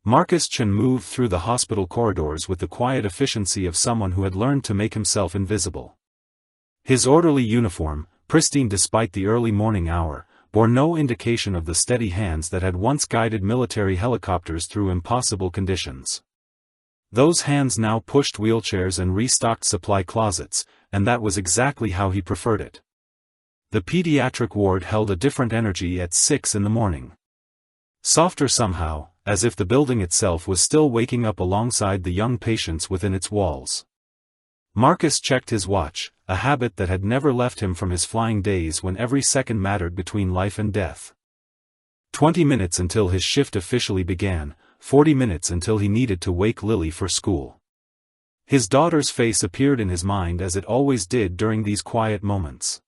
Marcus Chen moved through the hospital corridors with the quiet efficiency of someone who had learned to make himself invisible. His orderly uniform, pristine despite the early morning hour, bore no indication of the steady hands that had once guided military helicopters through impossible conditions. Those hands now pushed wheelchairs and restocked supply closets, and that was exactly how he preferred it. The pediatric ward held a different energy at 6 in the morning. Softer somehow, as if the building itself was still waking up alongside the young patients within its walls. Marcus checked his watch, a habit that had never left him from his flying days when every second mattered between life and death. 20 minutes until his shift officially began, 40 minutes until he needed to wake Lily for school. His daughter's face appeared in his mind as it always did during these quiet moments.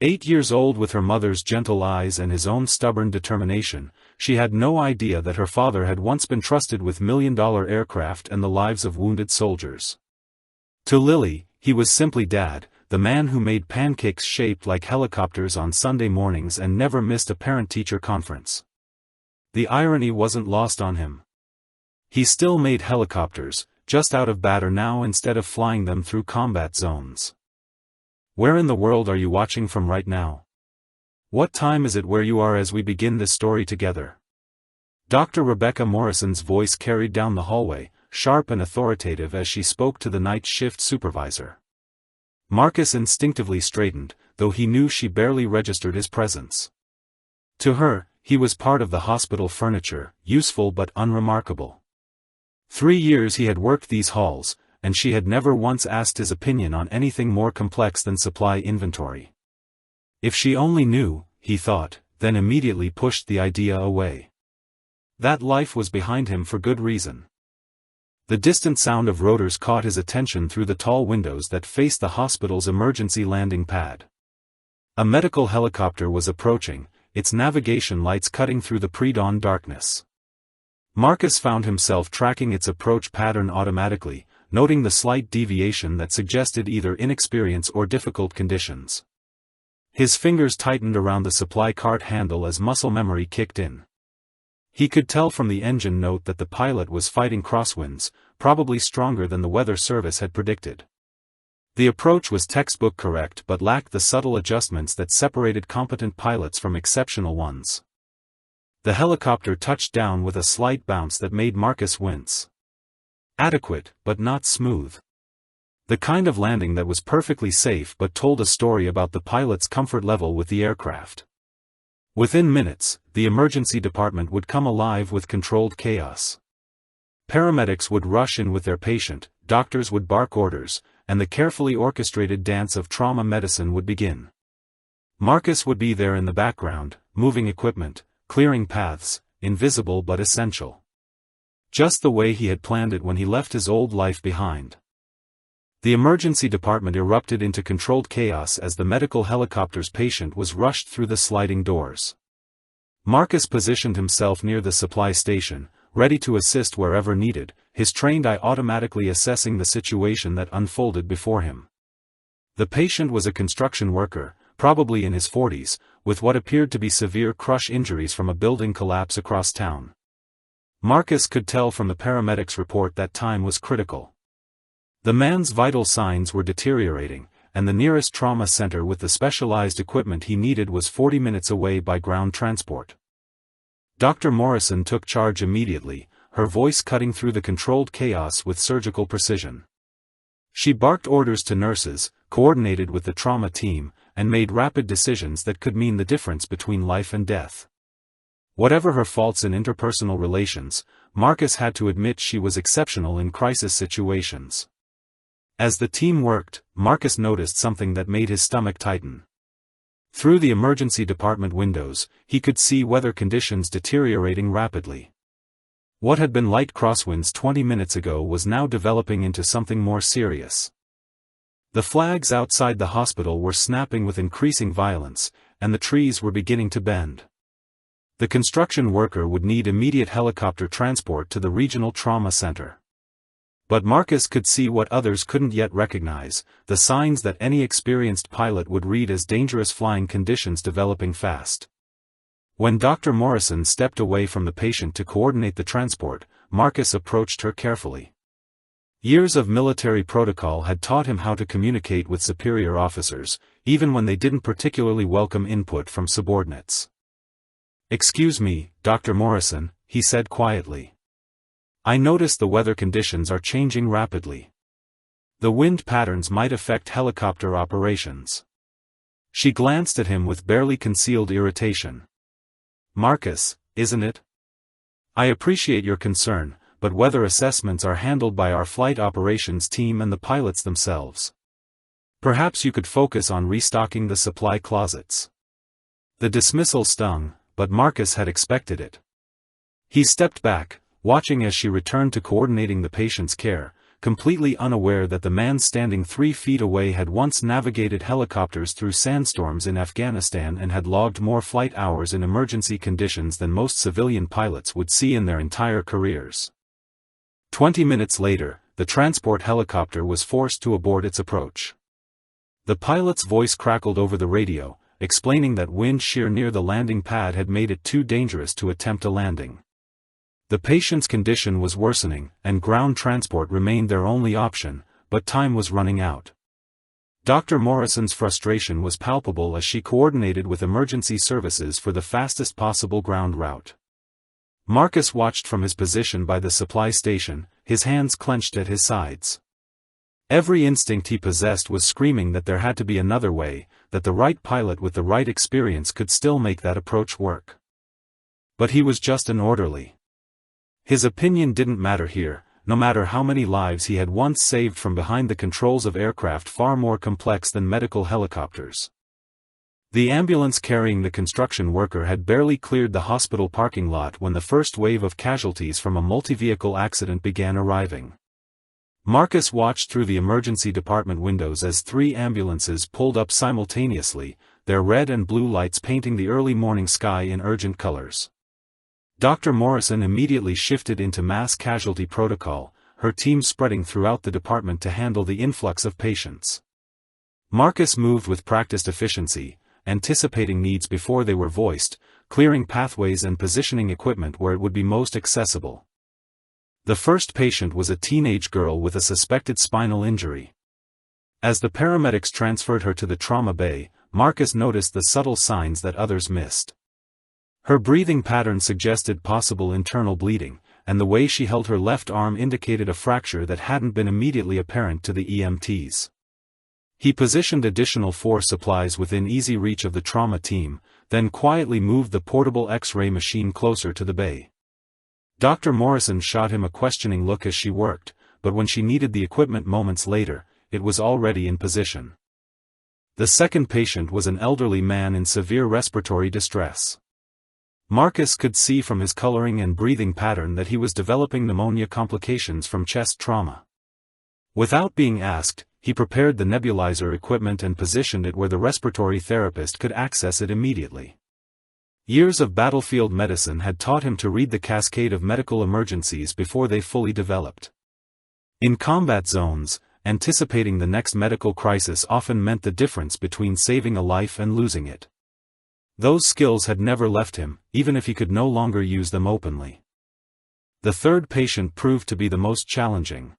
8 years old with her mother's gentle eyes and his own stubborn determination, she had no idea that her father had once been trusted with million-dollar aircraft and the lives of wounded soldiers. To Lily, he was simply Dad, the man who made pancakes shaped like helicopters on Sunday mornings and never missed a parent-teacher conference. The irony wasn't lost on him. He still made helicopters, just out of batter now instead of flying them through combat zones. Where in the world are you watching from right now? What time is it where you are as we begin this story together? Dr. Rebecca Morrison's voice carried down the hallway, sharp and authoritative as she spoke to the night shift supervisor. Marcus instinctively straightened, though he knew she barely registered his presence. To her, he was part of the hospital furniture, useful but unremarkable. 3 years he had worked these halls, and she had never once asked his opinion on anything more complex than supply inventory. If she only knew, he thought, then immediately pushed the idea away. That life was behind him for good reason. The distant sound of rotors caught his attention through the tall windows that faced the hospital's emergency landing pad. A medical helicopter was approaching, its navigation lights cutting through the pre-dawn darkness. Marcus found himself tracking its approach pattern automatically, noting the slight deviation that suggested either inexperience or difficult conditions. His fingers tightened around the supply cart handle as muscle memory kicked in. He could tell from the engine note that the pilot was fighting crosswinds, probably stronger than the weather service had predicted. The approach was textbook correct but lacked the subtle adjustments that separated competent pilots from exceptional ones. The helicopter touched down with a slight bounce that made Marcus wince. Adequate, but not smooth. The kind of landing that was perfectly safe but told a story about the pilot's comfort level with the aircraft. Within minutes, the emergency department would come alive with controlled chaos. Paramedics would rush in with their patient, doctors would bark orders, and the carefully orchestrated dance of trauma medicine would begin. Marcus would be there in the background, moving equipment, clearing paths, invisible but essential. Just the way he had planned it when he left his old life behind. The emergency department erupted into controlled chaos as the medical helicopter's patient was rushed through the sliding doors. Marcus positioned himself near the supply station, ready to assist wherever needed, his trained eye automatically assessing the situation that unfolded before him. The patient was a construction worker, probably in his 40s, with what appeared to be severe crush injuries from a building collapse across town. Marcus could tell from the paramedics' report that time was critical. The man's vital signs were deteriorating, and the nearest trauma center with the specialized equipment he needed was 40 minutes away by ground transport. Dr. Morrison took charge immediately, her voice cutting through the controlled chaos with surgical precision. She barked orders to nurses, coordinated with the trauma team, and made rapid decisions that could mean the difference between life and death. Whatever her faults in interpersonal relations, Marcus had to admit she was exceptional in crisis situations. As the team worked, Marcus noticed something that made his stomach tighten. Through the emergency department windows, he could see weather conditions deteriorating rapidly. What had been light crosswinds 20 minutes ago was now developing into something more serious. The flags outside the hospital were snapping with increasing violence, and the trees were beginning to bend. The construction worker would need immediate helicopter transport to the regional trauma center. But Marcus could see what others couldn't yet recognize, the signs that any experienced pilot would read as dangerous flying conditions developing fast. When Dr. Morrison stepped away from the patient to coordinate the transport, Marcus approached her carefully. Years of military protocol had taught him how to communicate with superior officers, even when they didn't particularly welcome input from subordinates. "Excuse me, Dr. Morrison," he said quietly. "I notice the weather conditions are changing rapidly. The wind patterns might affect helicopter operations." She glanced at him with barely concealed irritation. "Marcus, isn't it? I appreciate your concern, but weather assessments are handled by our flight operations team and the pilots themselves. Perhaps you could focus on restocking the supply closets." The dismissal stung, but Marcus had expected it. He stepped back, watching as she returned to coordinating the patient's care, completely unaware that the man standing 3 feet away had once navigated helicopters through sandstorms in Afghanistan and had logged more flight hours in emergency conditions than most civilian pilots would see in their entire careers. 20 minutes later, the transport helicopter was forced to abort its approach. The pilot's voice crackled over the radio, explaining that wind shear near the landing pad had made it too dangerous to attempt a landing. The patient's condition was worsening, and ground transport remained their only option, but time was running out. Dr. Morrison's frustration was palpable as she coordinated with emergency services for the fastest possible ground route. Marcus watched from his position by the supply station, his hands clenched at his sides. Every instinct he possessed was screaming that there had to be another way, that the right pilot with the right experience could still make that approach work. But he was just an orderly. His opinion didn't matter here, no matter how many lives he had once saved from behind the controls of aircraft far more complex than medical helicopters. The ambulance carrying the construction worker had barely cleared the hospital parking lot when the first wave of casualties from a multi-vehicle accident began arriving. Marcus watched through the emergency department windows as 3 ambulances pulled up simultaneously, their red and blue lights painting the early morning sky in urgent colors. Dr. Morrison immediately shifted into mass casualty protocol, her team spreading throughout the department to handle the influx of patients. Marcus moved with practiced efficiency, anticipating needs before they were voiced, clearing pathways and positioning equipment where it would be most accessible. The first patient was a teenage girl with a suspected spinal injury. As the paramedics transferred her to the trauma bay, Marcus noticed the subtle signs that others missed. Her breathing pattern suggested possible internal bleeding, and the way she held her left arm indicated a fracture that hadn't been immediately apparent to the EMTs. He positioned additional force supplies within easy reach of the trauma team, then quietly moved the portable X-ray machine closer to the bay. Dr. Morrison shot him a questioning look as she worked, but when she needed the equipment moments later, it was already in position. The second patient was an elderly man in severe respiratory distress. Marcus could see from his coloring and breathing pattern that he was developing pneumonia complications from chest trauma. Without being asked, he prepared the nebulizer equipment and positioned it where the respiratory therapist could access it immediately. Years of battlefield medicine had taught him to read the cascade of medical emergencies before they fully developed. In combat zones, anticipating the next medical crisis often meant the difference between saving a life and losing it. Those skills had never left him, even if he could no longer use them openly. The third patient proved to be the most challenging.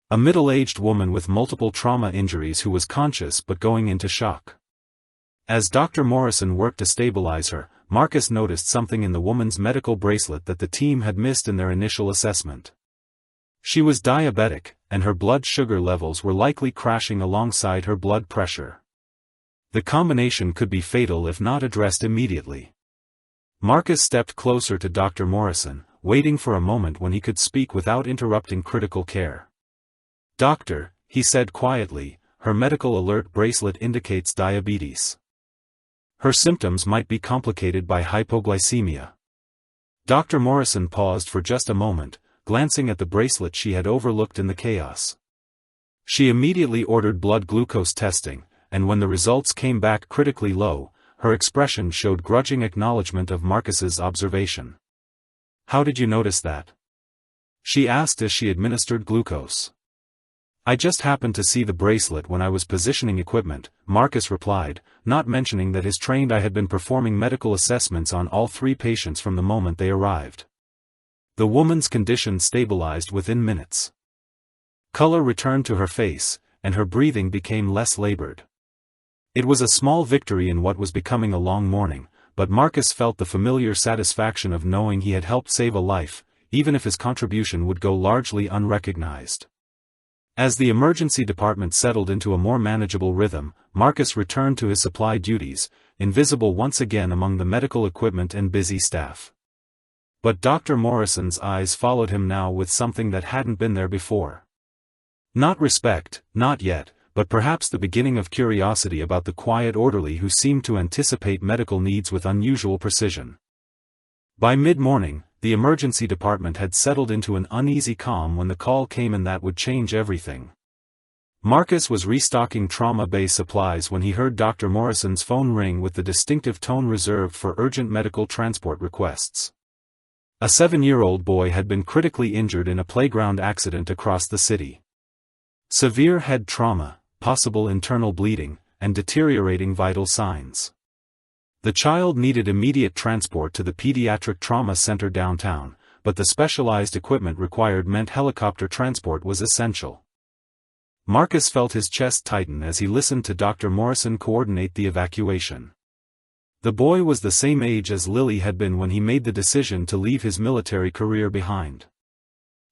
A middle-aged woman with multiple trauma injuries who was conscious but going into shock. As Dr. Morrison worked to stabilize her, Marcus noticed something in the woman's medical bracelet that the team had missed in their initial assessment. She was diabetic, and her blood sugar levels were likely crashing alongside her blood pressure. The combination could be fatal if not addressed immediately. Marcus stepped closer to Dr. Morrison, waiting for a moment when he could speak without interrupting critical care. "Doctor," he said quietly, "her medical alert bracelet indicates diabetes. Her symptoms might be complicated by hypoglycemia." Dr. Morrison paused for just a moment, glancing at the bracelet she had overlooked in the chaos. She immediately ordered blood glucose testing, and when the results came back critically low, her expression showed grudging acknowledgement of Marcus's observation. "How did you notice that?" she asked as she administered glucose. "I just happened to see the bracelet when I was positioning equipment," Marcus replied, not mentioning that his trained eye had been performing medical assessments on all 3 patients from the moment they arrived. The woman's condition stabilized within minutes. Color returned to her face, and her breathing became less labored. It was a small victory in what was becoming a long morning, but Marcus felt the familiar satisfaction of knowing he had helped save a life, even if his contribution would go largely unrecognized. As the emergency department settled into a more manageable rhythm, Marcus returned to his supply duties, invisible once again among the medical equipment and busy staff. But Dr. Morrison's eyes followed him now with something that hadn't been there before. Not respect, not yet, but perhaps the beginning of curiosity about the quiet orderly who seemed to anticipate medical needs with unusual precision. By mid-morning, the emergency department had settled into an uneasy calm when the call came in that would change everything. Marcus was restocking trauma bay supplies when he heard Dr. Morrison's phone ring with the distinctive tone reserved for urgent medical transport requests. A 7-year-old boy had been critically injured in a playground accident across the city. Severe head trauma, possible internal bleeding, and deteriorating vital signs. The child needed immediate transport to the pediatric trauma center downtown, but the specialized equipment required meant helicopter transport was essential. Marcus felt his chest tighten as he listened to Dr. Morrison coordinate the evacuation. The boy was the same age as Lily had been when he made the decision to leave his military career behind.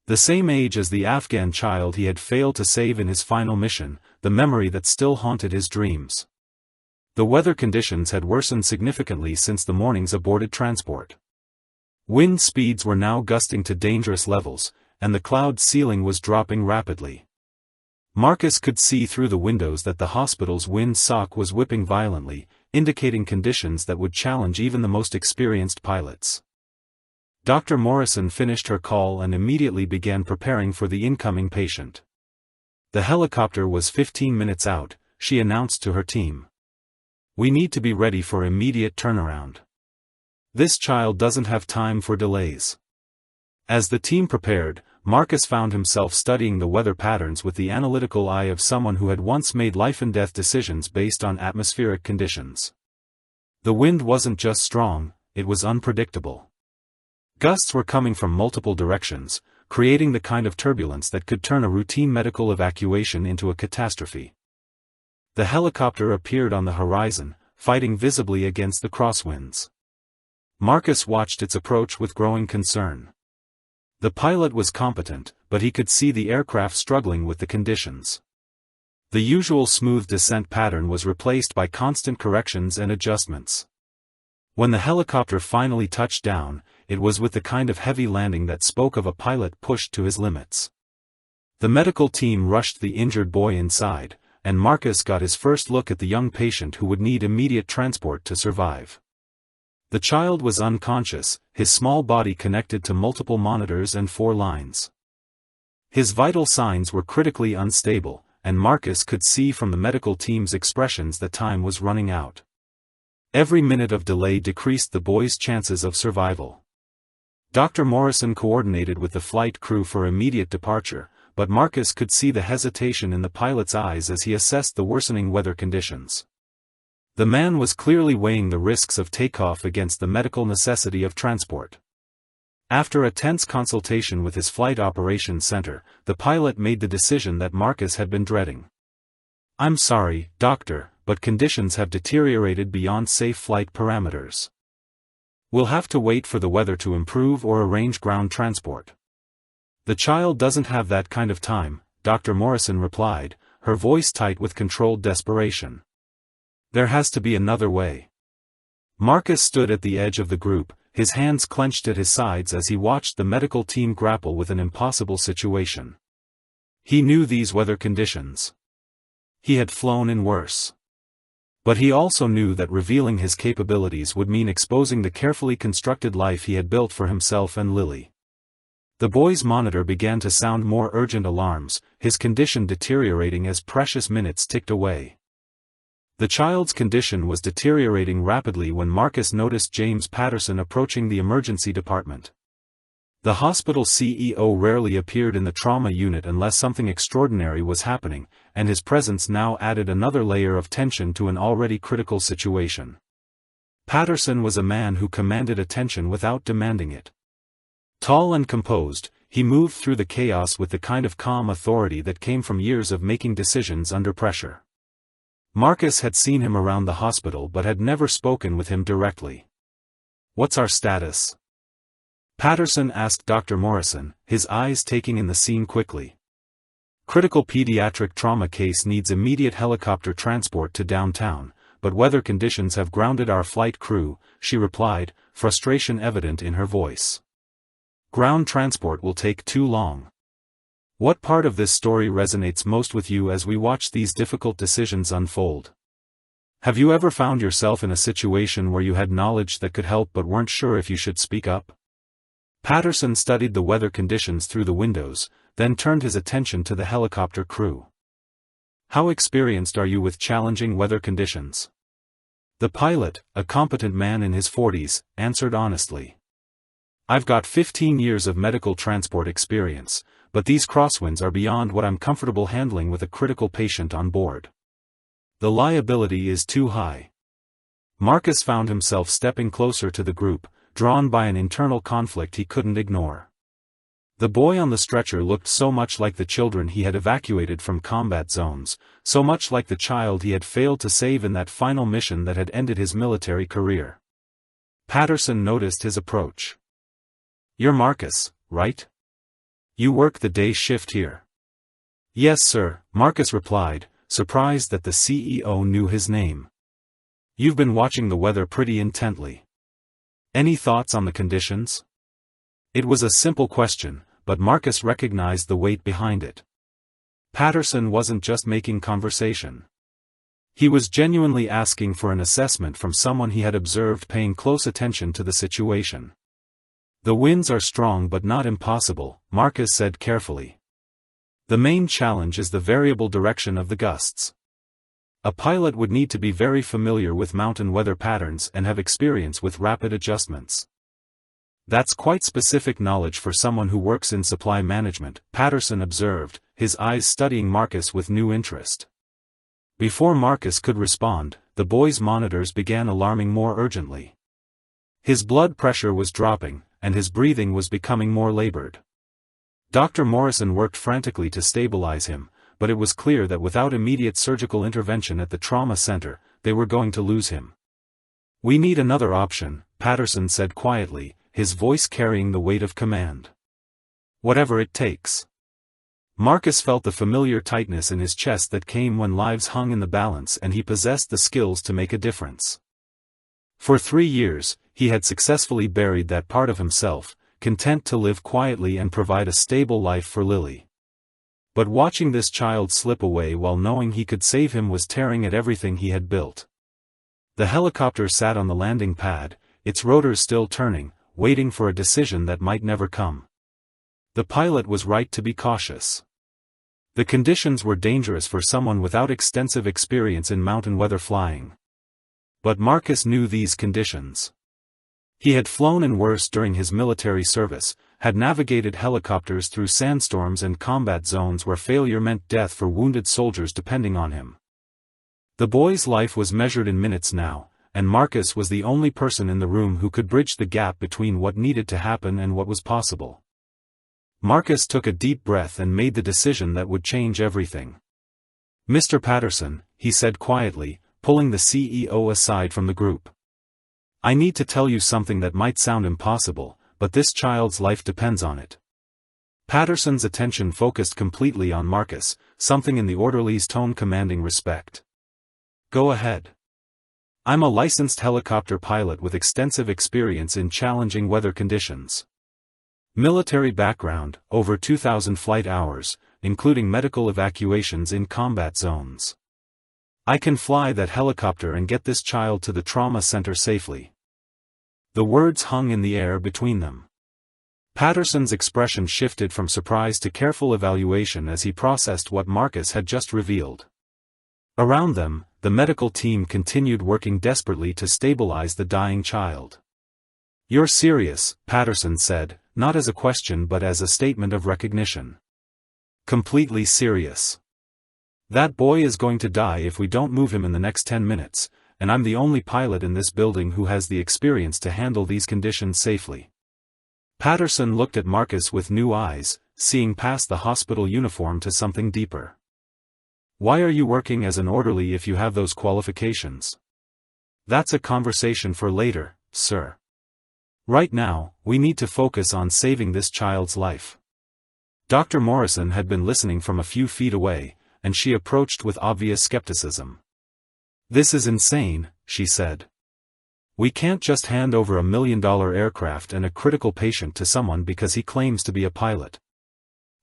The same age as the Afghan child he had failed to save in his final mission, the memory that still haunted his dreams. The weather conditions had worsened significantly since the morning's aborted transport. Wind speeds were now gusting to dangerous levels, and the cloud ceiling was dropping rapidly. Marcus could see through the windows that the hospital's wind sock was whipping violently, indicating conditions that would challenge even the most experienced pilots. Dr. Morrison finished her call and immediately began preparing for the incoming patient. The helicopter was 15 minutes out, she announced to her team. "We need to be ready for immediate turnaround. This child doesn't have time for delays." As the team prepared, Marcus found himself studying the weather patterns with the analytical eye of someone who had once made life-and-death decisions based on atmospheric conditions. The wind wasn't just strong, it was unpredictable. Gusts were coming from multiple directions, creating the kind of turbulence that could turn a routine medical evacuation into a catastrophe. The helicopter appeared on the horizon, fighting visibly against the crosswinds. Marcus watched its approach with growing concern. The pilot was competent, but he could see the aircraft struggling with the conditions. The usual smooth descent pattern was replaced by constant corrections and adjustments. When the helicopter finally touched down, it was with the kind of heavy landing that spoke of a pilot pushed to his limits. The medical team rushed the injured boy inside, and Marcus got his first look at the young patient who would need immediate transport to survive. The child was unconscious, his small body connected to multiple monitors and 4 lines. His vital signs were critically unstable, and Marcus could see from the medical team's expressions that time was running out. Every minute of delay decreased the boy's chances of survival. Dr. Morrison coordinated with the flight crew for immediate departure, but Marcus could see the hesitation in the pilot's eyes as he assessed the worsening weather conditions. The man was clearly weighing the risks of takeoff against the medical necessity of transport. After a tense consultation with his flight operations center, the pilot made the decision that Marcus had been dreading. "I'm sorry, Doctor, but conditions have deteriorated beyond safe flight parameters. We'll have to wait for the weather to improve or arrange ground transport." "The child doesn't have that kind of time," Dr. Morrison replied, her voice tight with controlled desperation. "There has to be another way." Marcus stood at the edge of the group, his hands clenched at his sides as he watched the medical team grapple with an impossible situation. He knew these weather conditions. He had flown in worse. But he also knew that revealing his capabilities would mean exposing the carefully constructed life he had built for himself and Lily. The boy's monitor began to sound more urgent alarms, his condition deteriorating as precious minutes ticked away. The child's condition was deteriorating rapidly when Marcus noticed James Patterson approaching the emergency department. The hospital CEO rarely appeared in the trauma unit unless something extraordinary was happening, and his presence now added another layer of tension to an already critical situation. Patterson was a man who commanded attention without demanding it. Tall and composed, he moved through the chaos with the kind of calm authority that came from years of making decisions under pressure. Marcus had seen him around the hospital but had never spoken with him directly. "What's our status?" Patterson asked Dr. Morrison, his eyes taking in the scene quickly. "Critical pediatric trauma case needs immediate helicopter transport to downtown, but weather conditions have grounded our flight crew," she replied, frustration evident in her voice. "Ground transport will take too long." What part of this story resonates most with you as we watch these difficult decisions unfold? Have you ever found yourself in a situation where you had knowledge that could help but weren't sure if you should speak up? Patterson studied the weather conditions through the windows, then turned his attention to the helicopter crew. "How experienced are you with challenging weather conditions?" The pilot, a competent man in his 40s, answered honestly. "I've got 15 years of medical transport experience, but these crosswinds are beyond what I'm comfortable handling with a critical patient on board. The liability is too high." Marcus found himself stepping closer to the group, drawn by an internal conflict he couldn't ignore. The boy on the stretcher looked so much like the children he had evacuated from combat zones, so much like the child he had failed to save in that final mission that had ended his military career. Patterson noticed his approach. "You're Marcus, right? You work the day shift here." "Yes, sir," Marcus replied, surprised that the CEO knew his name. "You've been watching the weather pretty intently. Any thoughts on the conditions?" It was a simple question, but Marcus recognized the weight behind it. Patterson wasn't just making conversation. He was genuinely asking for an assessment from someone he had observed paying close attention to the situation. "The winds are strong but not impossible," Marcus said carefully. "The main challenge is the variable direction of the gusts. A pilot would need to be very familiar with mountain weather patterns and have experience with rapid adjustments." "That's quite specific knowledge for someone who works in supply management," Patterson observed, his eyes studying Marcus with new interest. Before Marcus could respond, the boy's monitors began alarming more urgently. His blood pressure was dropping, and his breathing was becoming more labored. Dr. Morrison worked frantically to stabilize him, but it was clear that without immediate surgical intervention at the trauma center, they were going to lose him. "We need another option," Patterson said quietly, his voice carrying the weight of command. "Whatever it takes." Marcus felt the familiar tightness in his chest that came when lives hung in the balance and he possessed the skills to make a difference. For 3 years, he had successfully buried that part of himself, content to live quietly and provide a stable life for Lily. But watching this child slip away while knowing he could save him was tearing at everything he had built. The helicopter sat on the landing pad, its rotors still turning, waiting for a decision that might never come. The pilot was right to be cautious. The conditions were dangerous for someone without extensive experience in mountain weather flying. But Marcus knew these conditions. He had flown in worse during his military service, had navigated helicopters through sandstorms and combat zones where failure meant death for wounded soldiers depending on him. The boy's life was measured in minutes now, and Marcus was the only person in the room who could bridge the gap between what needed to happen and what was possible. Marcus took a deep breath and made the decision that would change everything. "Mr. Patterson," he said quietly, pulling the CEO aside from the group. "I need to tell you something that might sound impossible, but this child's life depends on it." Patterson's attention focused completely on Marcus, something in the orderly's tone commanding respect. "Go ahead." "I'm a licensed helicopter pilot with extensive experience in challenging weather conditions. Military background, over 2,000 flight hours, including medical evacuations in combat zones. I can fly that helicopter and get this child to the trauma center safely." The words hung in the air between them. Patterson's expression shifted from surprise to careful evaluation as he processed what Marcus had just revealed. Around them, the medical team continued working desperately to stabilize the dying child. "You're serious," Patterson said, not as a question but as a statement of recognition. Completely serious. That boy is going to die if we don't move him in the next 10 minutes, and I'm the only pilot in this building who has the experience to handle these conditions safely. Patterson looked at Marcus with new eyes, seeing past the hospital uniform to something deeper. Why are you working as an orderly if you have those qualifications? That's a conversation for later, sir. Right now, we need to focus on saving this child's life. Dr. Morrison had been listening from a few feet away, and she approached with obvious skepticism. This is insane, she said. We can't just hand over $1 million aircraft and a critical patient to someone because he claims to be a pilot.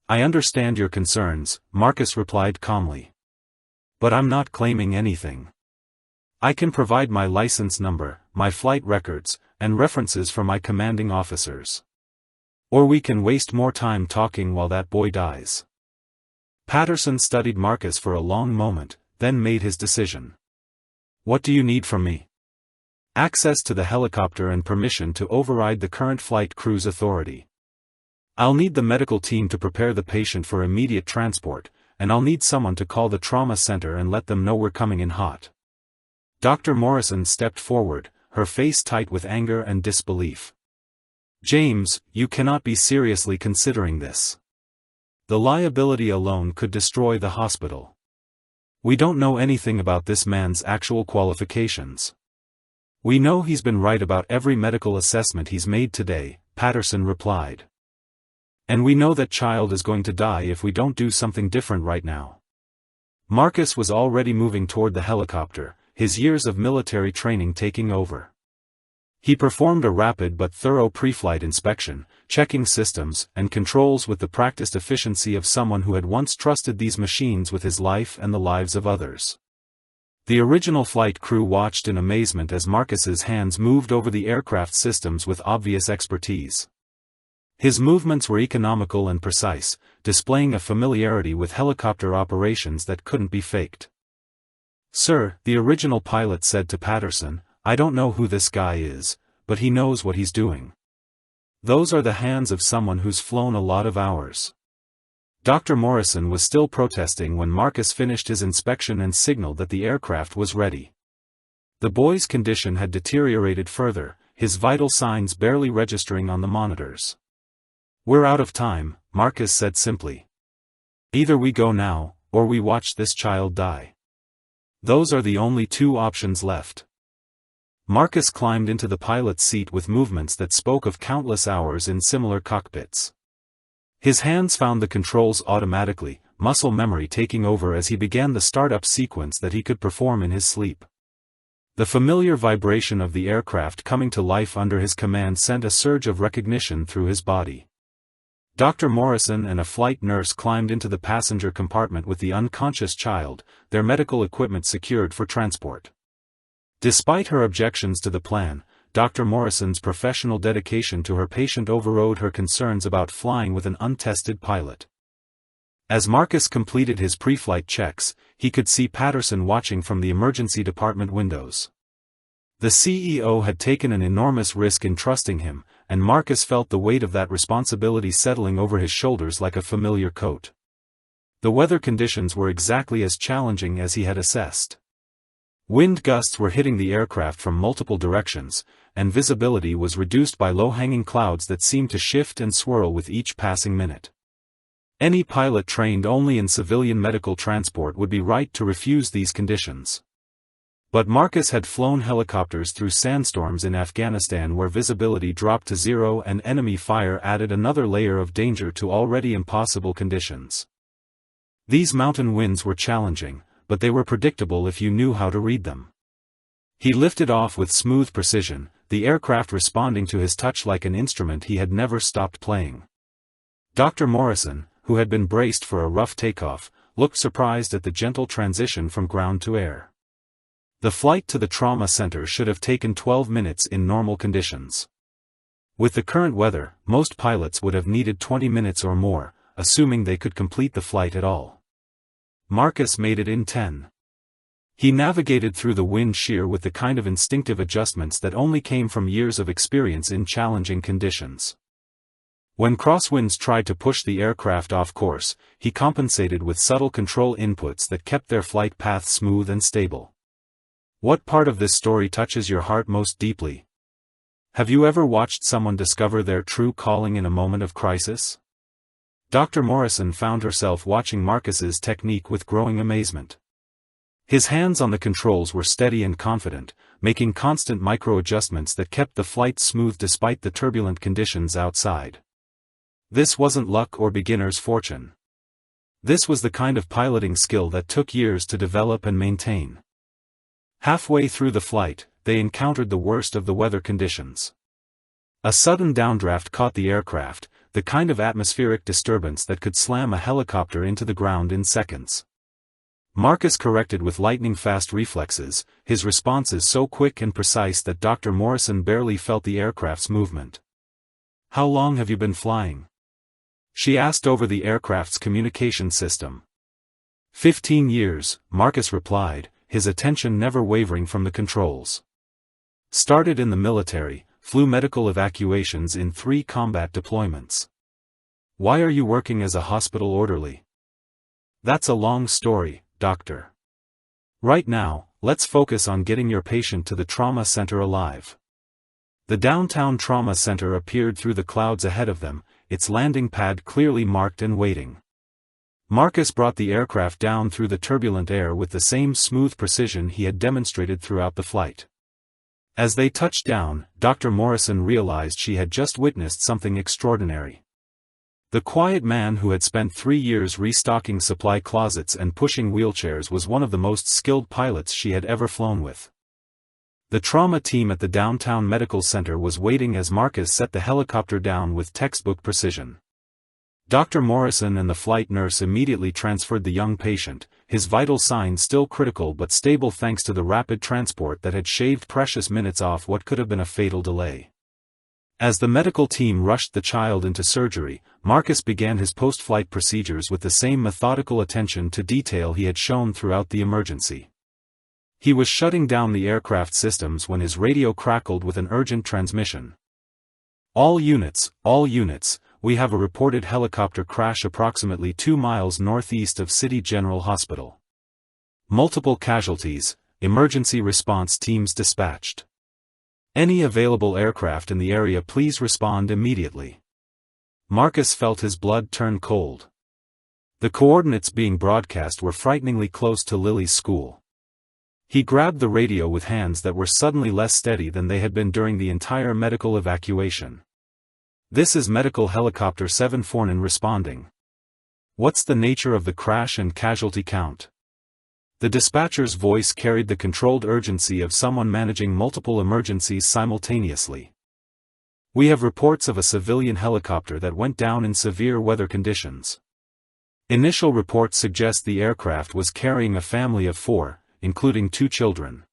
I understand your concerns, Marcus replied calmly. But I'm not claiming anything. I can provide my license number, my flight records, and references from my commanding officers. Or we can waste more time talking while that boy dies. Patterson studied Marcus for a long moment, then made his decision. What do you need from me? Access to the helicopter and permission to override the current flight crew's authority. I'll need the medical team to prepare the patient for immediate transport, and I'll need someone to call the trauma center and let them know we're coming in hot. Dr. Morrison stepped forward, her face tight with anger and disbelief. James, you cannot be seriously considering this. The liability alone could destroy the hospital. We don't know anything about this man's actual qualifications. We know he's been right about every medical assessment he's made today, Patterson replied. And we know that child is going to die if we don't do something different right now. Marcus was already moving toward the helicopter, his years of military training taking over. He performed a rapid but thorough pre-flight inspection, checking systems and controls with the practiced efficiency of someone who had once trusted these machines with his life and the lives of others. The original flight crew watched in amazement as Marcus's hands moved over the aircraft systems with obvious expertise. His movements were economical and precise, displaying a familiarity with helicopter operations that couldn't be faked. Sir, the original pilot said to Patterson, I don't know who this guy is, but he knows what he's doing. Those are the hands of someone who's flown a lot of hours. Dr. Morrison was still protesting when Marcus finished his inspection and signaled that the aircraft was ready. The boy's condition had deteriorated further, his vital signs barely registering on the monitors. We're out of time, Marcus said simply. Either we go now, or we watch this child die. Those are the only two options left. Marcus climbed into the pilot's seat with movements that spoke of countless hours in similar cockpits. His hands found the controls automatically, muscle memory taking over as he began the startup sequence that he could perform in his sleep. The familiar vibration of the aircraft coming to life under his command sent a surge of recognition through his body. Dr. Morrison and a flight nurse climbed into the passenger compartment with the unconscious child, their medical equipment secured for transport. Despite her objections to the plan, Dr. Morrison's professional dedication to her patient overrode her concerns about flying with an untested pilot. As Marcus completed his pre-flight checks, he could see Patterson watching from the emergency department windows. The CEO had taken an enormous risk in trusting him, and Marcus felt the weight of that responsibility settling over his shoulders like a familiar coat. The weather conditions were exactly as challenging as he had assessed. Wind gusts were hitting the aircraft from multiple directions, and visibility was reduced by low-hanging clouds that seemed to shift and swirl with each passing minute. Any pilot trained only in civilian medical transport would be right to refuse these conditions. But Marcus had flown helicopters through sandstorms in Afghanistan where visibility dropped to zero and enemy fire added another layer of danger to already impossible conditions. These mountain winds were challenging, but they were predictable if you knew how to read them. He lifted off with smooth precision, the aircraft responding to his touch like an instrument he had never stopped playing. Dr. Morrison, who had been braced for a rough takeoff, looked surprised at the gentle transition from ground to air. The flight to the trauma center should have taken 12 minutes in normal conditions. With the current weather, most pilots would have needed 20 minutes or more, assuming they could complete the flight at all. Marcus made it in 10. He navigated through the wind shear with the kind of instinctive adjustments that only came from years of experience in challenging conditions. When crosswinds tried to push the aircraft off course, he compensated with subtle control inputs that kept their flight path smooth and stable. What part of this story touches your heart most deeply? Have you ever watched someone discover their true calling in a moment of crisis? Dr. Morrison found herself watching Marcus's technique with growing amazement. His hands on the controls were steady and confident, making constant micro-adjustments that kept the flight smooth despite the turbulent conditions outside. This wasn't luck or beginner's fortune. This was the kind of piloting skill that took years to develop and maintain. Halfway through the flight, they encountered the worst of the weather conditions. A sudden downdraft caught the aircraft, the kind of atmospheric disturbance that could slam a helicopter into the ground in seconds. Marcus corrected with lightning-fast reflexes, his responses so quick and precise that Dr. Morrison barely felt the aircraft's movement. "How long have you been flying?" she asked over the aircraft's communication system. 15 years, Marcus replied, his attention never wavering from the controls. Started in the military, flew medical evacuations in 3 combat deployments. Why are you working as a hospital orderly? That's a long story, doctor. Right now, let's focus on getting your patient to the trauma center alive. The downtown trauma center appeared through the clouds ahead of them, its landing pad clearly marked and waiting. Marcus brought the aircraft down through the turbulent air with the same smooth precision he had demonstrated throughout the flight. As they touched down, Dr. Morrison realized she had just witnessed something extraordinary. The quiet man who had spent 3 years restocking supply closets and pushing wheelchairs was one of the most skilled pilots she had ever flown with. The trauma team at the downtown medical center was waiting as Marcus set the helicopter down with textbook precision. Dr. Morrison and the flight nurse immediately transferred the young patient, his vital signs still critical but stable thanks to the rapid transport that had shaved precious minutes off what could have been a fatal delay. As the medical team rushed the child into surgery, Marcus began his post-flight procedures with the same methodical attention to detail he had shown throughout the emergency. He was shutting down the aircraft systems when his radio crackled with an urgent transmission. All units, we have a reported helicopter crash approximately 2 miles northeast of City General Hospital. Multiple casualties, emergency response teams dispatched. Any available aircraft in the area please respond immediately. Marcus felt his blood turn cold. The coordinates being broadcast were frighteningly close to Lily's school. He grabbed the radio with hands that were suddenly less steady than they had been during the entire medical evacuation. "This is Medical Helicopter 7 Fornan responding. What's the nature of the crash and casualty count?" The dispatcher's voice carried the controlled urgency of someone managing multiple emergencies simultaneously. "We have reports of a civilian helicopter that went down in severe weather conditions. Initial reports suggest the aircraft was carrying a family of 4, including 2 children.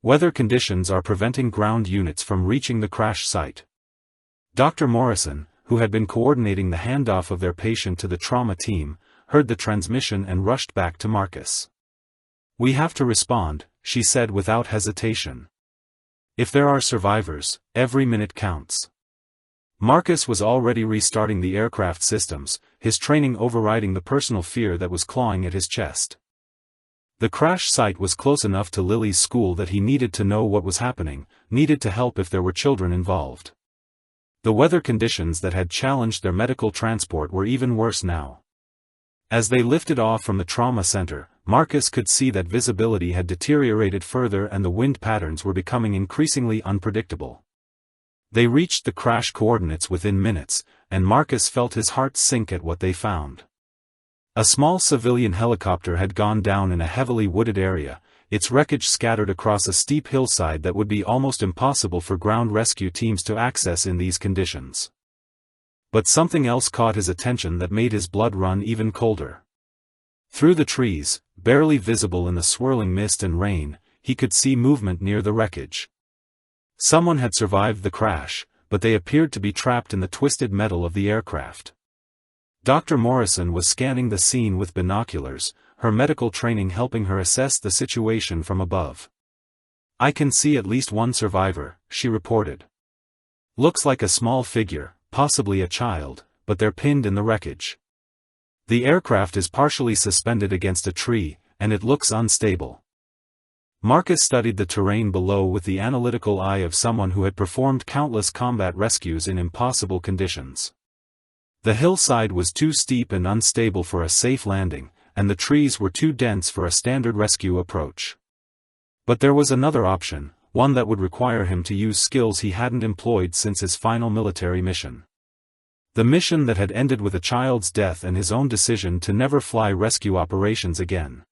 Weather conditions are preventing ground units from reaching the crash site." Dr. Morrison, who had been coordinating the handoff of their patient to the trauma team, heard the transmission and rushed back to Marcus. "We have to respond," she said without hesitation. "If there are survivors, every minute counts." Marcus was already restarting the aircraft systems, his training overriding the personal fear that was clawing at his chest. The crash site was close enough to Lily's school that he needed to know what was happening, needed to help if there were children involved. The weather conditions that had challenged their medical transport were even worse now. As they lifted off from the trauma center, Marcus could see that visibility had deteriorated further and the wind patterns were becoming increasingly unpredictable. They reached the crash coordinates within minutes, and Marcus felt his heart sink at what they found. A small civilian helicopter had gone down in a heavily wooded area, its wreckage scattered across a steep hillside that would be almost impossible for ground rescue teams to access in these conditions. But something else caught his attention that made his blood run even colder. Through the trees, barely visible in the swirling mist and rain, he could see movement near the wreckage. Someone had survived the crash, but they appeared to be trapped in the twisted metal of the aircraft. Dr. Morrison was scanning the scene with binoculars, her medical training helping her assess the situation from above. "I can see at least one survivor," she reported. "Looks like a small figure, possibly a child, but they're pinned in the wreckage. The aircraft is partially suspended against a tree, and it looks unstable. Marcus studied the terrain below with the analytical eye of someone who had performed countless combat rescues in impossible conditions. The hillside was too steep and unstable for a safe landing, and the trees were too dense for a standard rescue approach. But there was another option, one that would require him to use skills he hadn't employed since his final military mission. The mission that had ended with a child's death and his own decision to never fly rescue operations again.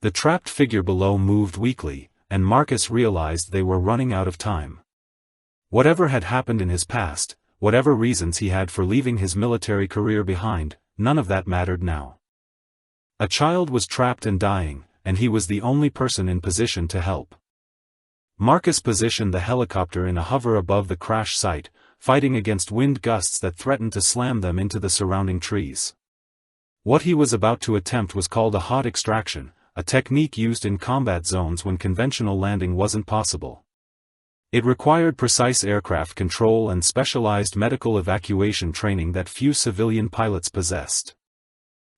The trapped figure below moved weakly, and Marcus realized they were running out of time. Whatever had happened in his past, whatever reasons he had for leaving his military career behind, none of that mattered now. A child was trapped and dying, and he was the only person in position to help. Marcus positioned the helicopter in a hover above the crash site, fighting against wind gusts that threatened to slam them into the surrounding trees. What he was about to attempt was called a hot extraction, a technique used in combat zones when conventional landing wasn't possible. It required precise aircraft control and specialized medical evacuation training that few civilian pilots possessed.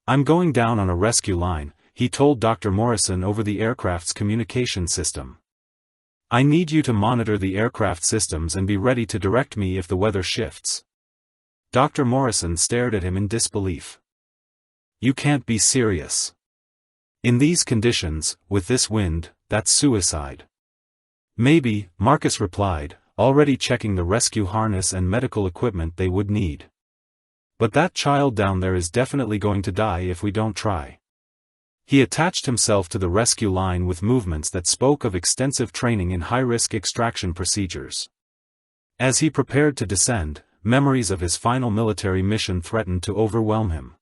"I'm going down on a rescue line," he told Dr. Morrison over the aircraft's communication system. "I need you to monitor the aircraft systems and be ready to direct me if the weather shifts." Dr. Morrison stared at him in disbelief. "You can't be serious. In these conditions, with this wind, that's suicide." "Maybe," Marcus replied, already checking the rescue harness and medical equipment they would need. "But that child down there is definitely going to die if we don't try." He attached himself to the rescue line with movements that spoke of extensive training in high-risk extraction procedures. As he prepared to descend, memories of his final military mission threatened to overwhelm him.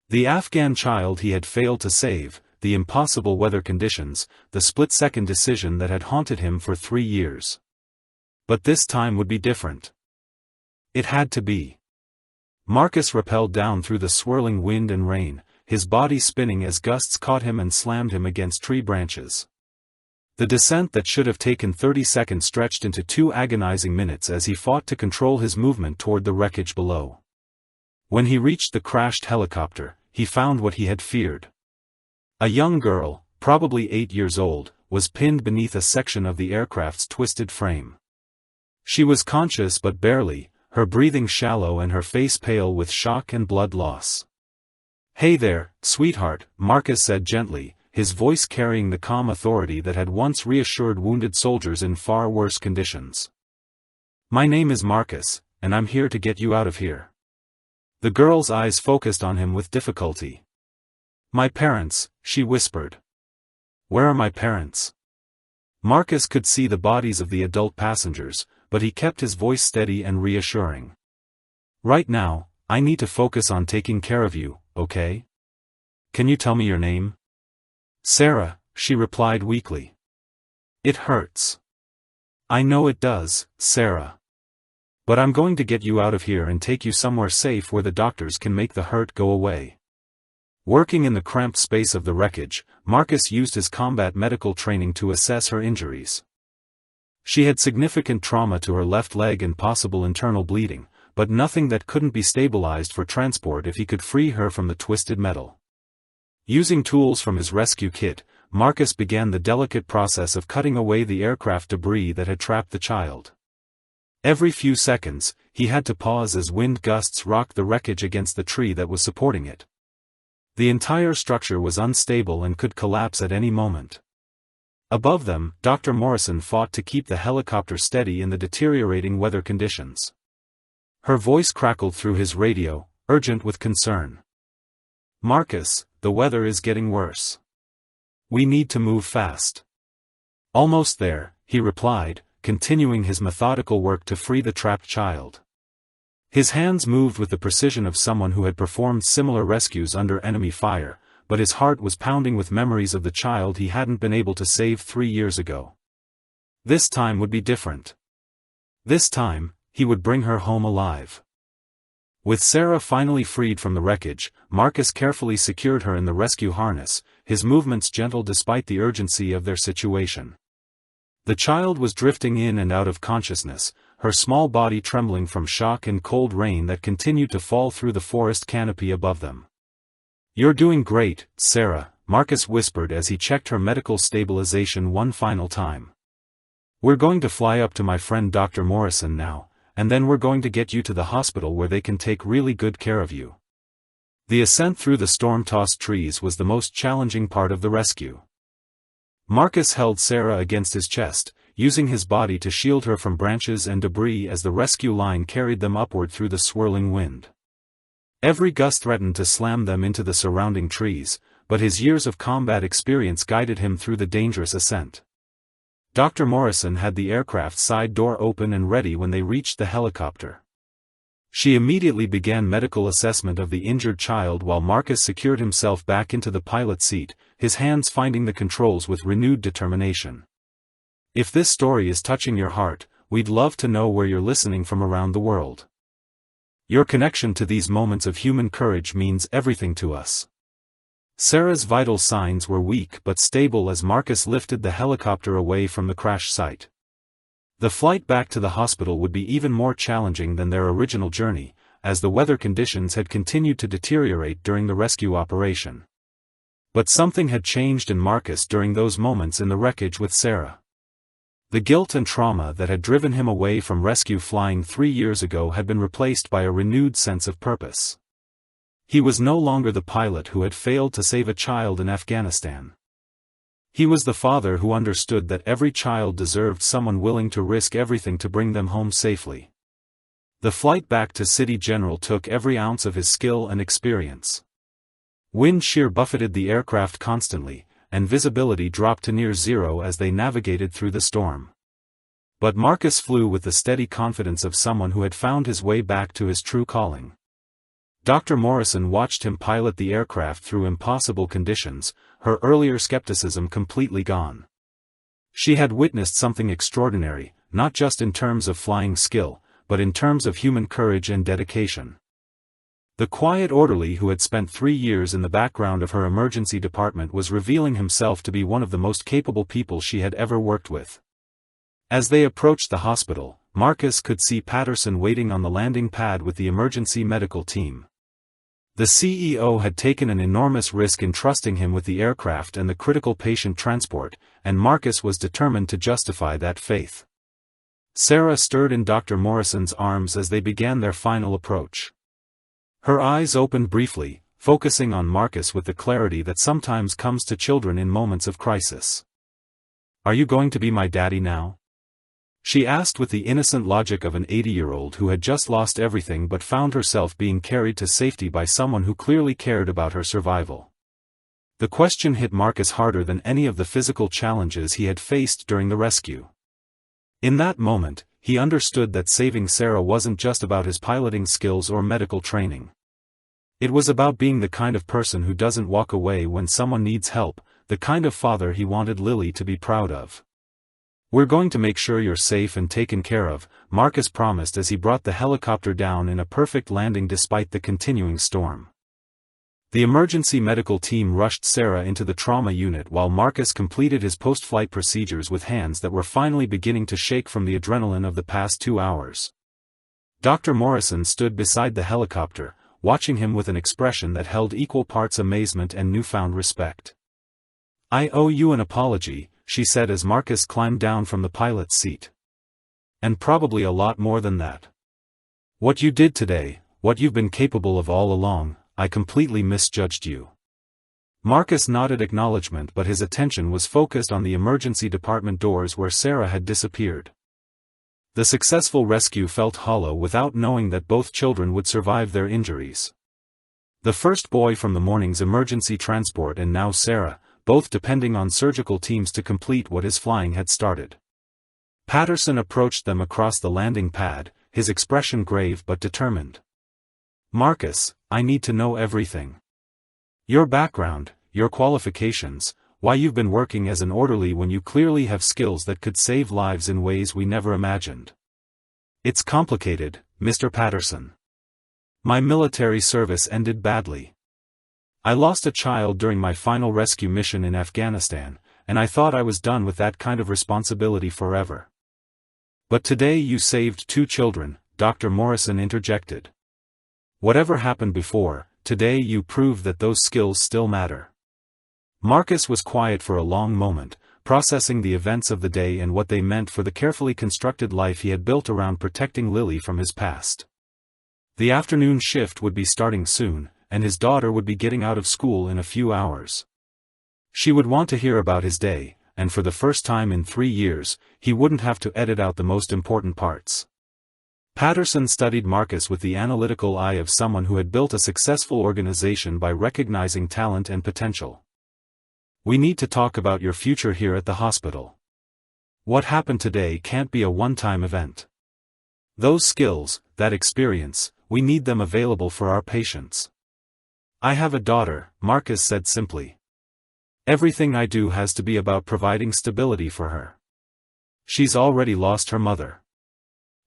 The Afghan child he had failed to save, the impossible weather conditions, the split-second decision that had haunted him for 3 years. But this time would be different. It had to be. Marcus rappelled down through the swirling wind and rain, his body spinning as gusts caught him and slammed him against tree branches. The descent that should have taken 30 seconds stretched into 2 agonizing minutes as he fought to control his movement toward the wreckage below. When he reached the crashed helicopter, he found what he had feared. A young girl, probably 8 years old, was pinned beneath a section of the aircraft's twisted frame. She was conscious but barely, her breathing shallow and her face pale with shock and blood loss. "Hey there, sweetheart," Marcus said gently, his voice carrying the calm authority that had once reassured wounded soldiers in far worse conditions. "My name is Marcus, and I'm here to get you out of here." The girl's eyes focused on him with difficulty. "My parents," she whispered. "Where are my parents?" Marcus could see the bodies of the adult passengers, but he kept his voice steady and reassuring. "Right now, I need to focus on taking care of you, okay? Can you tell me your name?" "Sarah," she replied weakly. "It hurts." "I know it does, Sarah. But I'm going to get you out of here and take you somewhere safe where the doctors can make the hurt go away." Working in the cramped space of the wreckage, Marcus used his combat medical training to assess her injuries. She had significant trauma to her left leg and possible internal bleeding, but nothing that couldn't be stabilized for transport if he could free her from the twisted metal. Using tools from his rescue kit, Marcus began the delicate process of cutting away the aircraft debris that had trapped the child. Every few seconds, he had to pause as wind gusts rocked the wreckage against the tree that was supporting it. The entire structure was unstable and could collapse at any moment. Above them, Dr. Morrison fought to keep the helicopter steady in the deteriorating weather conditions. Her voice crackled through his radio, urgent with concern. "Marcus, the weather is getting worse. We need to move fast." "Almost there," he replied, continuing his methodical work to free the trapped child. His hands moved with the precision of someone who had performed similar rescues under enemy fire, but his heart was pounding with memories of the child he hadn't been able to save 3 years ago. This time would be different. This time, he would bring her home alive. With Sarah finally freed from the wreckage, Marcus carefully secured her in the rescue harness, his movements gentle despite the urgency of their situation. The child was drifting in and out of consciousness, her small body trembling from shock and cold rain that continued to fall through the forest canopy above them. "You're doing great, Sarah," Marcus whispered as he checked her medical stabilization one final time. "We're going to fly up to my friend Dr. Morrison now, and then we're going to get you to the hospital where they can take really good care of you." The ascent through the storm-tossed trees was the most challenging part of the rescue. Marcus held Sarah against his chest, using his body to shield her from branches and debris as the rescue line carried them upward through the swirling wind. Every gust threatened to slam them into the surrounding trees, but his years of combat experience guided him through the dangerous ascent. Dr. Morrison had the aircraft's side door open and ready when they reached the helicopter. She immediately began medical assessment of the injured child while Marcus secured himself back into the pilot seat, his hands finding the controls with renewed determination. If this story is touching your heart, we'd love to know where you're listening from around the world. Your connection to these moments of human courage means everything to us. Sarah's vital signs were weak but stable as Marcus lifted the helicopter away from the crash site. The flight back to the hospital would be even more challenging than their original journey, as the weather conditions had continued to deteriorate during the rescue operation. But something had changed in Marcus during those moments in the wreckage with Sarah. The guilt and trauma that had driven him away from rescue flying 3 years ago had been replaced by a renewed sense of purpose. He was no longer the pilot who had failed to save a child in Afghanistan. He was the father who understood that every child deserved someone willing to risk everything to bring them home safely. The flight back to City General took every ounce of his skill and experience. Wind shear buffeted the aircraft constantly, and visibility dropped to near zero as they navigated through the storm. But Marcus flew with the steady confidence of someone who had found his way back to his true calling. Dr. Morrison watched him pilot the aircraft through impossible conditions, her earlier skepticism completely gone. She had witnessed something extraordinary, not just in terms of flying skill, but in terms of human courage and dedication. The quiet orderly who had spent 3 years in the background of her emergency department was revealing himself to be one of the most capable people she had ever worked with. As they approached the hospital, Marcus could see Patterson waiting on the landing pad with the emergency medical team. The CEO had taken an enormous risk in trusting him with the aircraft and the critical patient transport, and Marcus was determined to justify that faith. Sarah stirred in Dr. Morrison's arms as they began their final approach. Her eyes opened briefly, focusing on Marcus with the clarity that sometimes comes to children in moments of crisis. "Are you going to be my daddy now?" she asked with the innocent logic of an 80-year-old who had just lost everything but found herself being carried to safety by someone who clearly cared about her survival. The question hit Marcus harder than any of the physical challenges he had faced during the rescue. In that moment, he understood that saving Sarah wasn't just about his piloting skills or medical training. It was about being the kind of person who doesn't walk away when someone needs help, the kind of father he wanted Lily to be proud of. "We're going to make sure you're safe and taken care of," Marcus promised as he brought the helicopter down in a perfect landing despite the continuing storm. The emergency medical team rushed Sarah into the trauma unit while Marcus completed his post-flight procedures with hands that were finally beginning to shake from the adrenaline of the past 2 hours. Dr. Morrison stood beside the helicopter, watching him with an expression that held equal parts amazement and newfound respect. "I owe you an apology," she said as Marcus climbed down from the pilot's seat. "And probably a lot more than that. What you did today, what you've been capable of all along, I completely misjudged you." Marcus nodded acknowledgement, but his attention was focused on the emergency department doors where Sarah had disappeared. The successful rescue felt hollow without knowing that both children would survive their injuries. The first boy from the morning's emergency transport and now Sarah, both depending on surgical teams to complete what his flying had started. Patterson approached them across the landing pad, his expression grave but determined. "Marcus, I need to know everything. Your background, your qualifications, why you've been working as an orderly when you clearly have skills that could save lives in ways we never imagined." "It's complicated, Mr. Patterson. My military service ended badly. I lost a child during my final rescue mission in Afghanistan, and I thought I was done with that kind of responsibility forever. But today you saved 2 children, Dr. Morrison interjected. Whatever happened before, today you proved that those skills still matter. Marcus was quiet for a long moment, processing the events of the day and what they meant for the carefully constructed life he had built around protecting Lily from his past. The afternoon shift would be starting soon, and his daughter would be getting out of school in a few hours. She would want to hear about his day, and for the first time in 3 years, he wouldn't have to edit out the most important parts. Patterson studied Marcus with the analytical eye of someone who had built a successful organization by recognizing talent and potential. We need to talk about your future here at the hospital. What happened today can't be a one-time event. Those skills, that experience, we need them available for our patients. I have a daughter, Marcus said simply. Everything I do has to be about providing stability for her. She's already lost her mother.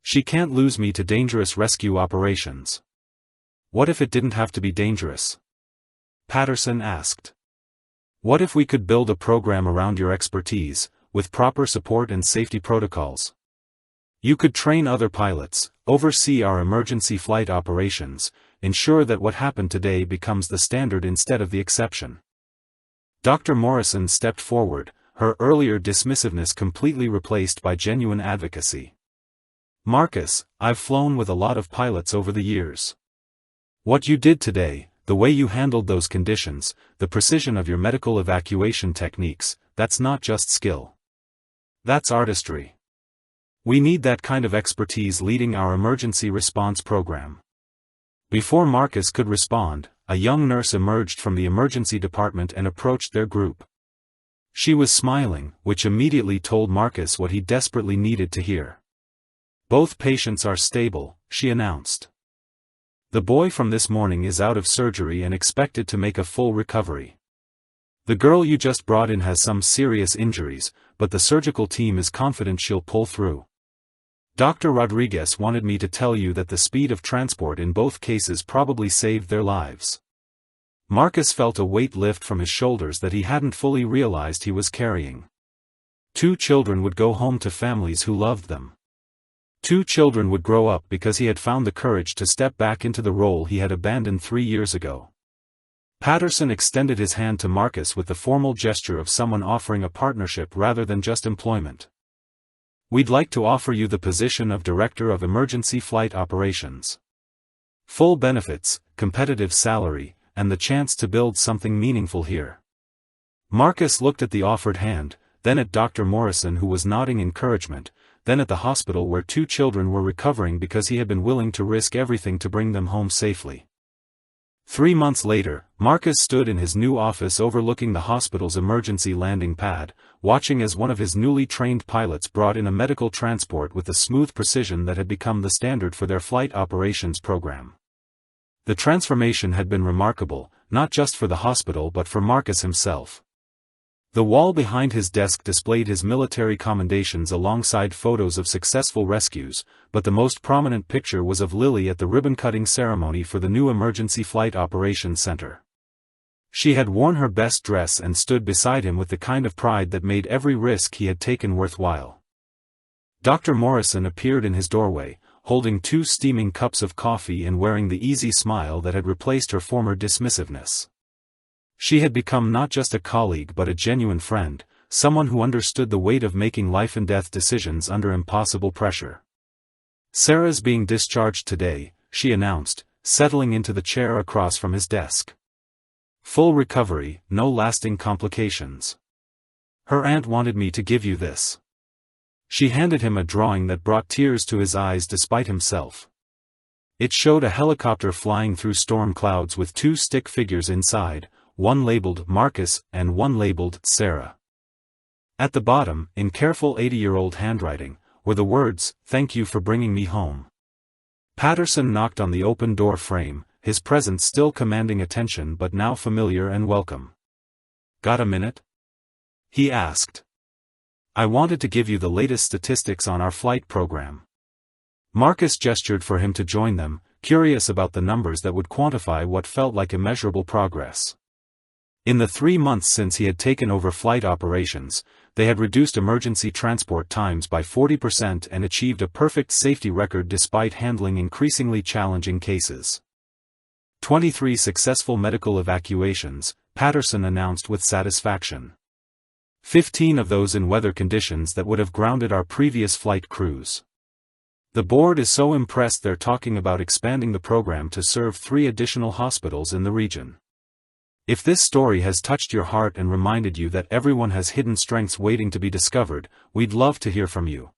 She can't lose me to dangerous rescue operations. What if it didn't have to be dangerous? Patterson asked. What if we could build a program around your expertise, with proper support and safety protocols? You could train other pilots, oversee our emergency flight operations, ensure that what happened today becomes the standard instead of the exception. Dr. Morrison stepped forward, her earlier dismissiveness completely replaced by genuine advocacy. Marcus, I've flown with a lot of pilots over the years. What you did today, the way you handled those conditions, the precision of your medical evacuation techniques, that's not just skill. That's artistry. We need that kind of expertise leading our emergency response program. Before Marcus could respond, a young nurse emerged from the emergency department and approached their group. She was smiling, which immediately told Marcus what he desperately needed to hear. Both patients are stable, she announced. The boy from this morning is out of surgery and expected to make a full recovery. The girl you just brought in has some serious injuries, but the surgical team is confident she'll pull through. Dr. Rodriguez wanted me to tell you that the speed of transport in both cases probably saved their lives. Marcus felt a weight lift from his shoulders that he hadn't fully realized he was carrying. 2 children would go home to families who loved them. 2 children would grow up because he had found the courage to step back into the role he had abandoned 3 years ago. Patterson extended his hand to Marcus with the formal gesture of someone offering a partnership rather than just employment. We'd like to offer you the position of Director of Emergency Flight Operations. Full benefits, competitive salary, and the chance to build something meaningful here. Marcus looked at the offered hand, then at Dr. Morrison who was nodding encouragement, then at the hospital where 2 children were recovering because he had been willing to risk everything to bring them home safely. 3 months later, Marcus stood in his new office overlooking the hospital's emergency landing pad, watching as one of his newly trained pilots brought in a medical transport with the smooth precision that had become the standard for their flight operations program. The transformation had been remarkable, not just for the hospital but for Marcus himself. The wall behind his desk displayed his military commendations alongside photos of successful rescues, but the most prominent picture was of Lily at the ribbon-cutting ceremony for the new Emergency Flight Operations Center. She had worn her best dress and stood beside him with the kind of pride that made every risk he had taken worthwhile. Dr. Morrison appeared in his doorway, holding 2 steaming cups of coffee and wearing the easy smile that had replaced her former dismissiveness. She had become not just a colleague but a genuine friend, someone who understood the weight of making life-and-death decisions under impossible pressure. Sarah's being discharged today, she announced, settling into the chair across from his desk. Full recovery, no lasting complications. Her aunt wanted me to give you this. She handed him a drawing that brought tears to his eyes despite himself. It showed a helicopter flying through storm clouds with 2 stick figures inside, one labeled Marcus and one labeled Sarah. At the bottom, in careful 80-year-old handwriting, were the words, "Thank you for bringing me home." Patterson knocked on the open door frame, his presence still commanding attention but now familiar and welcome. "Got a minute?" he asked. "I wanted to give you the latest statistics on our flight program." Marcus gestured for him to join them, curious about the numbers that would quantify what felt like immeasurable progress. In the 3 months since he had taken over flight operations, they had reduced emergency transport times by 40% and achieved a perfect safety record despite handling increasingly challenging cases. 23 successful medical evacuations, Patterson announced with satisfaction. 15 of those in weather conditions that would have grounded our previous flight crews. The board is so impressed they're talking about expanding the program to serve 3 additional hospitals in the region. If this story has touched your heart and reminded you that everyone has hidden strengths waiting to be discovered, we'd love to hear from you.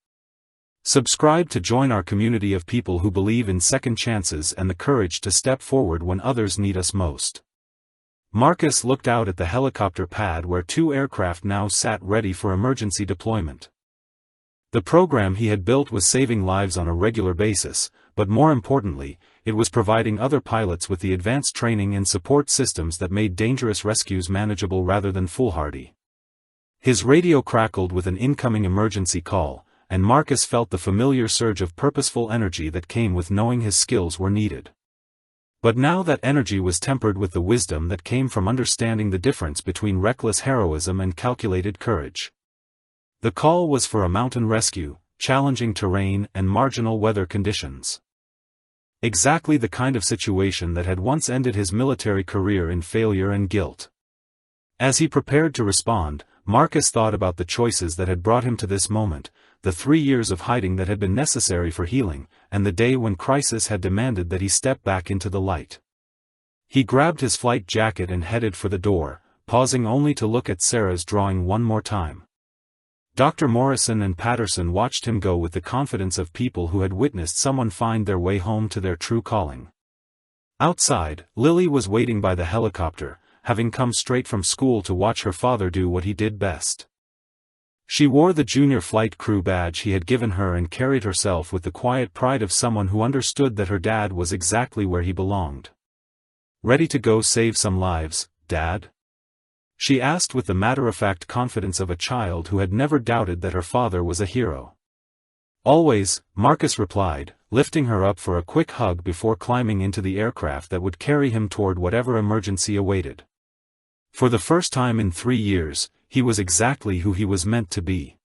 Subscribe to join our community of people who believe in second chances and the courage to step forward when others need us most. Marcus looked out at the helicopter pad where 2 aircraft now sat ready for emergency deployment. The program he had built was saving lives on a regular basis, but more importantly, it was providing other pilots with the advanced training and support systems that made dangerous rescues manageable rather than foolhardy. His radio crackled with an incoming emergency call, and Marcus felt the familiar surge of purposeful energy that came with knowing his skills were needed. But now that energy was tempered with the wisdom that came from understanding the difference between reckless heroism and calculated courage. The call was for a mountain rescue, challenging terrain and marginal weather conditions. Exactly the kind of situation that had once ended his military career in failure and guilt. As he prepared to respond, Marcus thought about the choices that had brought him to this moment, the 3 years of hiding that had been necessary for healing, and the day when crisis had demanded that he step back into the light. He grabbed his flight jacket and headed for the door, pausing only to look at Sarah's drawing one more time. Dr. Morrison and Patterson watched him go with the confidence of people who had witnessed someone find their way home to their true calling. Outside, Lily was waiting by the helicopter, having come straight from school to watch her father do what he did best. She wore the junior flight crew badge he had given her and carried herself with the quiet pride of someone who understood that her dad was exactly where he belonged. "Ready to go save some lives, Dad?" she asked with the matter-of-fact confidence of a child who had never doubted that her father was a hero. "Always," Marcus replied, lifting her up for a quick hug before climbing into the aircraft that would carry him toward whatever emergency awaited. For the first time in 3 years, he was exactly who he was meant to be.